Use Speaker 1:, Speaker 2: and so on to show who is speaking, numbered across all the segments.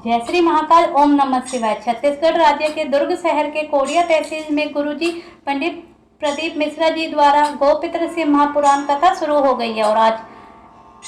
Speaker 1: जय श्री महाकाल। ओम नमः शिवाय। छत्तीसगढ़ राज्य के दुर्ग शहर के कोडिया तहसील में गुरुजी पंडित प्रदीप मिश्रा जी द्वारा गोपित्र से महापुराण कथा शुरू हो गई है और आज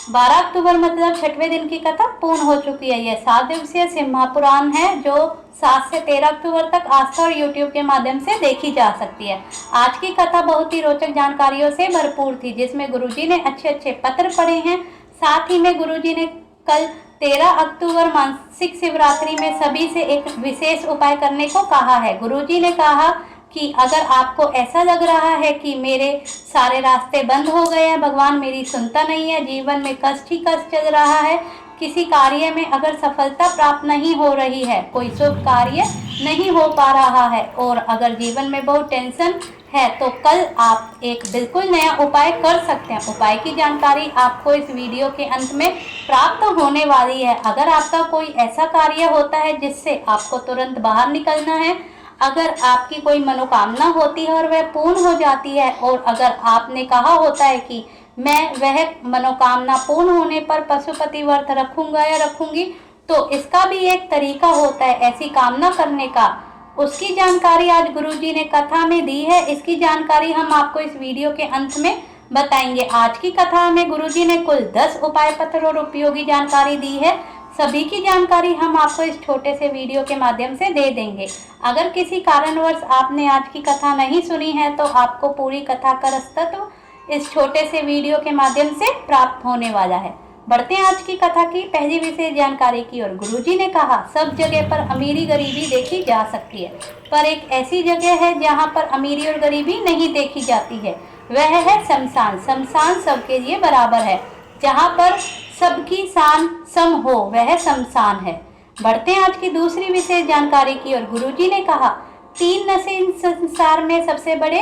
Speaker 1: 12 अक्टूबर मतलब 6वें दिन की कथा पूर्ण हो चुकी है। यह 7 दिवसीय सिंह महापुराण है जो 7 से 13 अक्टूबर तक आस्था और यूट्यूब के माध्यम से देखी जा सकती है। आज की कथा बहुत ही रोचक जानकारियों से भरपूर थी, जिसमें गुरुजी ने अच्छे पत्र पढ़े हैं। साथ ही में गुरुजी ने कल 13 अक्टूबर मासिक शिवरात्रि में सभी से एक विशेष उपाय करने को कहा है। गुरुजी ने कहा कि अगर आपको ऐसा लग रहा है कि मेरे सारे रास्ते बंद हो गए हैं, भगवान मेरी सुनता नहीं है, जीवन में कष्ट ही कष्ट चल रहा है, किसी कार्य में अगर सफलता प्राप्त नहीं हो रही है, कोई शुभ कार्य नहीं हो पा रहा है और अगर जीवन में बहुत टेंशन है, तो कल आप एक बिल्कुल नया उपाय कर सकते हैं। उपाय की जानकारी आपको इस वीडियो के अंत में प्राप्त होने वाली है। अगर आपका कोई ऐसा कार्य होता है जिससे आपको तुरंत बाहर निकलना है, अगर आपकी कोई मनोकामना होती है और वह पूर्ण हो जाती है, और अगर आपने कहा होता है कि मैं वह मनोकामना पूर्ण होने पर पशुपति व्रत रखूंगा या रखूंगी, तो इसका भी एक तरीका होता है ऐसी कामना करने का। उसकी जानकारी आज गुरुजी ने कथा में दी है। इसकी जानकारी हम आपको इस वीडियो के अंत में बताएंगे। आज की कथा में गुरुजी ने कुल 10 उपाय पत्र और उपयोगी जानकारी दी है। सभी की जानकारी हम आपको इस छोटे से वीडियो के माध्यम से दे देंगे। अगर किसी कारणवश आपने आज की कथा नहीं सुनी है, तो आपको पूरी कथा का रसतत्व इस छोटे से वीडियो के माध्यम से प्राप्त होने वाला है। बढ़ते हैं आज की कथा की पहली विशेष जानकारी की ओर। गुरुजी ने कहा, सब जगह पर अमीरी गरीबी देखी जा सकती है, पर एक ऐसी जगह है जहाँ पर अमीरी और गरीबी नहीं देखी जाती है, वह है शमशान। शमशान सबके लिए बराबर है, जहाँ पर सबकी शान सम हो, वह शमशान है। बढ़ते हैं आज की दूसरी विशेष जानकारी की ओर। गुरुजी ने कहा, 3 नशे इस संसार में सबसे बड़े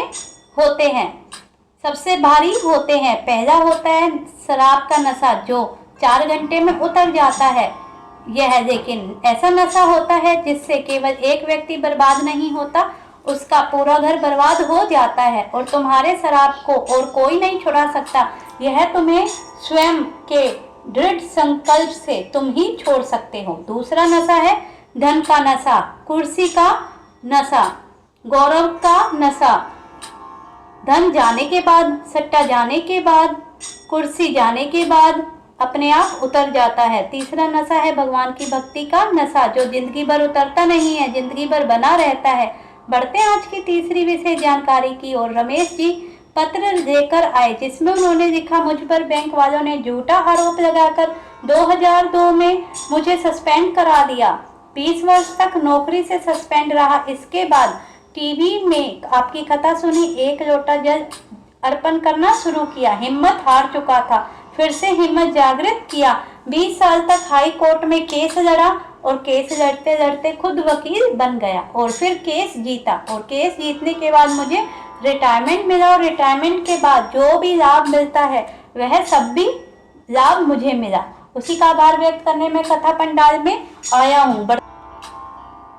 Speaker 1: होते हैं, सबसे भारी होते हैं। पहला होता है शराब का नशा, जो 4 घंटे में उतर जाता है। यह लेकिन ऐसा नशा होता है जिससे केवल एक व्यक्ति बर्बाद नहीं होता, उसका पूरा घर बर्बाद हो जाता है और तुम्हारे शराब को और कोई नहीं छुड़ा सकता। यह तुम्हें स्वयं के दृढ़ संकल्प से तुम ही छोड़ सकते हो। दूसरा नशा है धन का नशा, कुर्सी का नशा, गौरव का नशा। धन जाने के बाद, सट्टा जाने के बाद, कुर्सी जाने के बाद अपने आप उतर जाता है। तीसरा नशा है भगवान की भक्ति का नशा, जो जिंदगी भर उतरता नहीं है, जिंदगी भर बना रहता है। बढ़ते हैं आज की तीसरी विशेष जानकारी की ओर। रमेश जी पत्र लेकर आए, जिसमें उन्होंने लिखा, मुझ पर बैंक वालों ने झूठा आरोप लगाकर 2002 में मुझे सस्पेंड करा दिया। 20 वर्ष तक नौकरी से सस्पेंड रहा। इसके बाद टीवी में आपकी कथा सुनी, 1 लोटा जल अर्पण करना शुरू किया। हिम्मत हार चुका था, फिर से हिम्मत जागृत किया। 20 साल तक हाई कोर्ट में केस लड़ा और केस लड़ते लड़ते खुद वकील बन गया और फिर केस जीता, और केस जीतने के बाद मुझे रिटायरमेंट मिला, और रिटायरमेंट के बाद जो भी लाभ मिलता है वह सब भी लाभ मुझे मिला। उसी का आभार व्यक्त करने में कथा पंडाल में आया हूँ।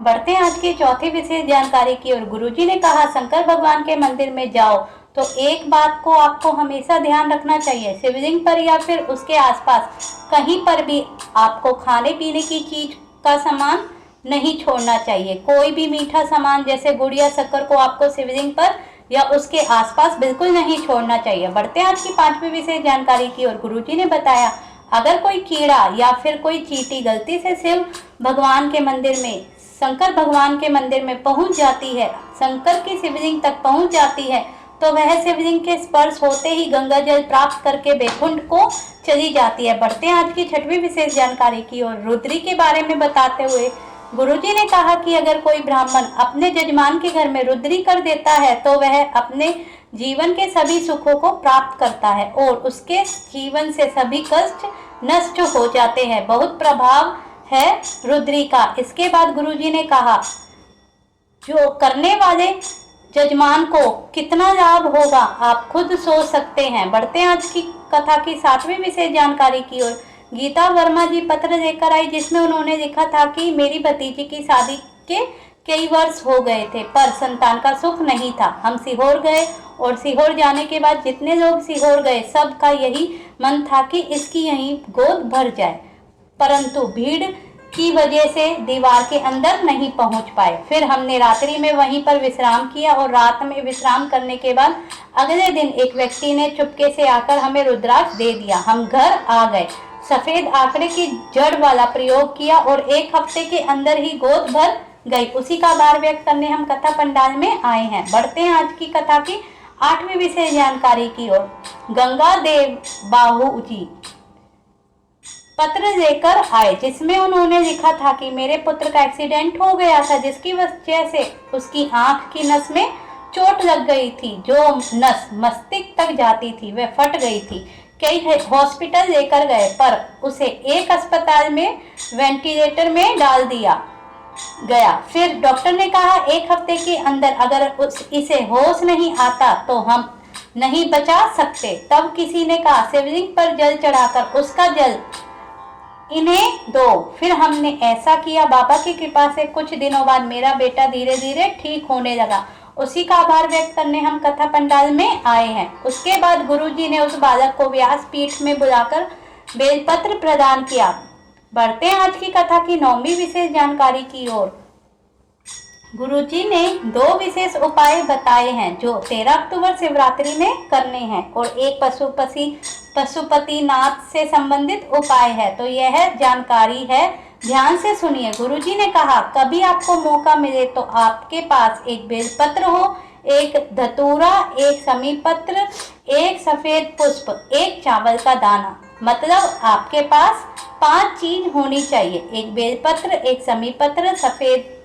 Speaker 1: बढ़ते हैं आज की चौथी विशेष जानकारी की ओर। गुरुजी ने कहा, शंकर भगवान के मंदिर में जाओ तो एक बात को आपको हमेशा ध्यान रखना चाहिए, शिवलिंग पर या फिर उसके आसपास कहीं पर भी आपको खाने पीने की चीज का सामान नहीं छोड़ना चाहिए। कोई भी मीठा सामान जैसे गुड़ या शक्कर को आपको शिवलिंग पर या उसके आसपास बिल्कुल नहीं छोड़ना चाहिए। बढ़ते हैं आज की 5वीं विशेष जानकारी की ओर। गुरुजी ने बताया, अगर कोई कीड़ा या फिर कोई चींटी गलती से शिव भगवान के मंदिर में, शंकर भगवान के मंदिर में पहुंच जाती है, शंकर की शिवलिंग तक पहुंच जाती है, तो वह शिवलिंग के स्पर्श होते ही गंगा जल प्राप्त करके बैकुंठ को चली जाती है। बढ़ते हैं आज की 6वीं विशेष जानकारी की ओर। रुद्री के बारे में बताते हुए गुरुजी ने कहा कि अगर कोई ब्राह्मण अपने जजमान के घर में रुद्री कर देता है, तो वह अपने जीवन के सभी सुखों को प्राप्त करता है और उसके जीवन से सभी कष्ट नष्ट हो जाते हैं। बहुत प्रभाव है रुद्री का। इसके बाद गुरुजी ने कहा, जो करने वाले जजमान को कितना लाभ होगा आप खुद सोच सकते हैं। बढ़ते हैं आज की कथा की 7वीं विशेष जानकारी की ओर। गीता वर्मा जी पत्र लेकर आई, जिसमें उन्होंने लिखा था कि मेरी भतीजी की शादी के कई वर्ष हो गए थे, पर संतान का सुख नहीं था। हम सीहोर गए और सीहोर जाने के बाद जितने लोग सीहोर गए, सबका यही मन था कि इसकी यहीं गोद भर जाए, परंतु भीड़ की वजह से दीवार के अंदर नहीं पहुंच पाए। फिर हमने रात्रि में वहीं पर विश्राम किया और रात में विश्राम करने के बाद अगले दिन एक व्यक्ति ने चुपके से आकर हमें रुद्राक्ष दे दिया। हम घर आ गए, सफेद आंकड़े की जड़ वाला प्रयोग किया और 1 हफ्ते के अंदर ही गोद भर गई। उसी का आभार व्यक्त करने हम कथा पंडाल में आए हैं। बढ़ते हैं आज की कथा की 8वीं विशेष जानकारी की ओर। गंगा देव बाहू जी पत्र लेकर आए, जिसमें उन्होंने लिखा था कि मेरे पुत्र का एक्सीडेंट हो गया था, जिसकी वजह से उसकी आंख की नस में चोट लग गई थी। जो नस मस्तिष्क तक जाती थी वह फट गई थी। कई हॉस्पिटल लेकर गए पर उसे एक अस्पताल में वेंटिलेटर में डाल दिया गया। फिर डॉक्टर ने कहा 1 हफ्ते के अंदर अगर इसे होश नहीं आता तो हम नहीं बचा सकते। तब किसी ने कहा शिवलिंग पर जल चढ़ाकर उसका जल इन्हें दो। फिर हमने ऐसा किया। बाबा की कृपा से कुछ दिनों बाद मेरा बेटा धीरे धीरे ठीक होने लगा। उसी का आभार व्यक्त करने हम कथा पंडाल में आए हैं। उसके बाद गुरुजी ने उस बालक को व्यासपीठ में बुलाकर बेलपत्र प्रदान किया। बढ़ते हैं आज की कथा की 9वीं विशेष जानकारी की ओर। गुरुजी ने 2 विशेष उपाय बताए हैं जो 13 अक्टूबर शिवरात्रि में करने हैं और एक पशुपतिनाथ से संबंधित उपाय है। तो यह जानकारी है, ध्यान से सुनिए। गुरुजी ने कहा कभी आपको मौका मिले तो आपके पास एक बेलपत्र हो, एक धतूरा, एक समीपत्र, एक सफेद पुष्प, एक चावल का दाना। मतलब आपके पास 5 चीज होनी चाहिए, एक बेलपत्र, एक समीपत्र, सफेद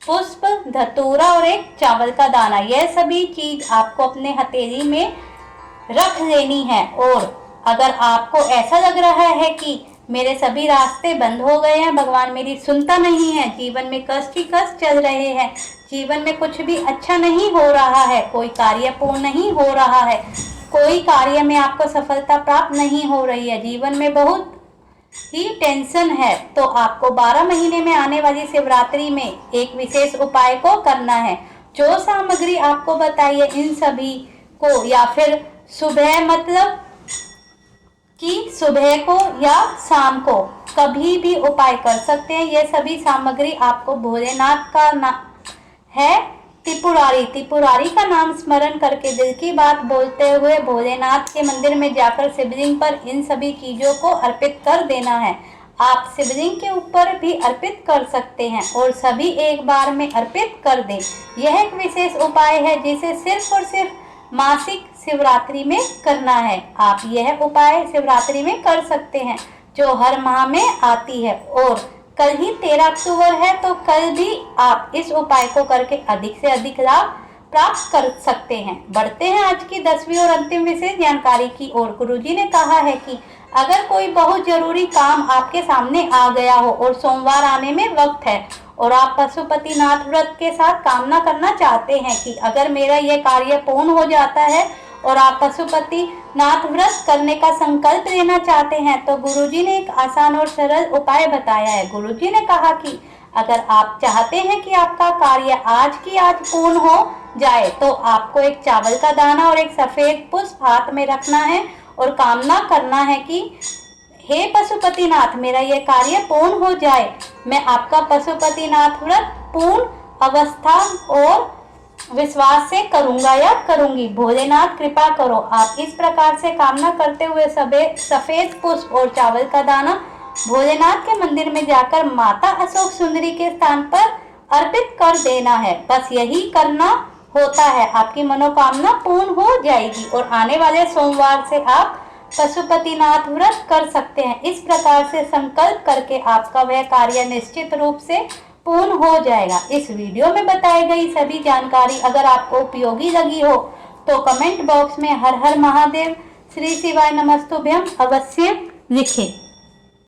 Speaker 1: पुष्प, धतूरा और एक चावल का दाना। यह सभी चीज आपको अपने हथेली में रख लेनी है। और अगर आपको ऐसा लग रहा है कि मेरे सभी रास्ते बंद हो गए हैं, भगवान मेरी सुनता नहीं है, जीवन में कष्ट ही कष्ट चल रहे हैं, जीवन में कुछ भी अच्छा नहीं हो रहा है, कोई कार्य पूर्ण नहीं हो रहा है, कोई कार्य में आपको सफलता प्राप्त नहीं हो रही है, जीवन में बहुत ही टेंशन है, तो आपको 12 महीने में आने वाली शिवरात्रि में एक विशेष उपाय को करना है। जो सामग्री आपको बताइए इन सभी को या फिर सुबह, मतलब कि सुबह को या शाम को कभी भी उपाय कर सकते हैं। ये सभी सामग्री आपको भोलेनाथ का है त्रिपुरारी का नाम स्मरण करके दिल की बात बोलते हुए भोलेनाथ के मंदिर में जाकर शिवलिंग पर इन सभी चीजों को अर्पित कर देना है। आप शिवलिंग के ऊपर भी अर्पित कर सकते हैं और सभी एक बार में अर्पित कर दें। यह एक विशेष उपाय है जिसे सिर्फ और सिर्फ मासिक शिवरात्रि में करना है। आप यह उपाय शिवरात्रि में कर सकते हैं जो हर माह में आती है और कल ही 13 अक्टूबर है, तो कल भी आप इस उपाय को करके अधिक से अधिक लाभ प्राप्त कर सकते हैं। बढ़ते हैं आज की 10वीं और अंतिम विशेष जानकारी की ओर। गुरुजी ने कहा है कि अगर कोई बहुत जरूरी काम आपके सामने आ गया हो और सोमवार आने में वक्त है और आप पशुपतिनाथ व्रत के साथ कामना करना चाहते हैं कि अगर मेरा यह कार्य पूर्ण हो जाता है और आप पशुपतिनाथ व्रत करने का संकल्प लेना चाहते हैं, तो गुरुजी ने एक आसान और सरल उपाय बताया है। गुरुजी ने कहा कि अगर आप चाहते हैं कि आपका कार्य आज की आज पूर्ण हो जाए, तो आपको एक चावल का दाना और एक सफेद पुष्प हाथ में रखना है और कामना करना है कि हे पशुपतिनाथ, मेरा यह कार्य पूर्ण हो जाए। मैं आपका पशुपतिनाथ व्रत पूर्ण अवस्था और विश्वास से करूंगा या करूंगी। भोलेनाथ कृपा करो। आप इस प्रकार से कामना करते हुए सफेद पुष्प और चावल का दाना भोलेनाथ के मंदिर में जाकर माता अशोक सुंदरी के स्थान पर अर्पित कर देना है। बस यही करना होता है, आपकी मनोकामना पूर्ण हो जाएगी और आने वाले सोमवार से आप पशुपतिनाथ व्रत कर सकते हैं। इस प्रकार से संकल्प करके आपका वह कार्य निश्चित रूप से पूर्ण हो जाएगा। इस वीडियो में बताई गई सभी जानकारी अगर आपको उपयोगी लगी हो तो कमेंट बॉक्स में हर हर महादेव, श्री शिवाय नमस्तुभ्यम अवश्य लिखें।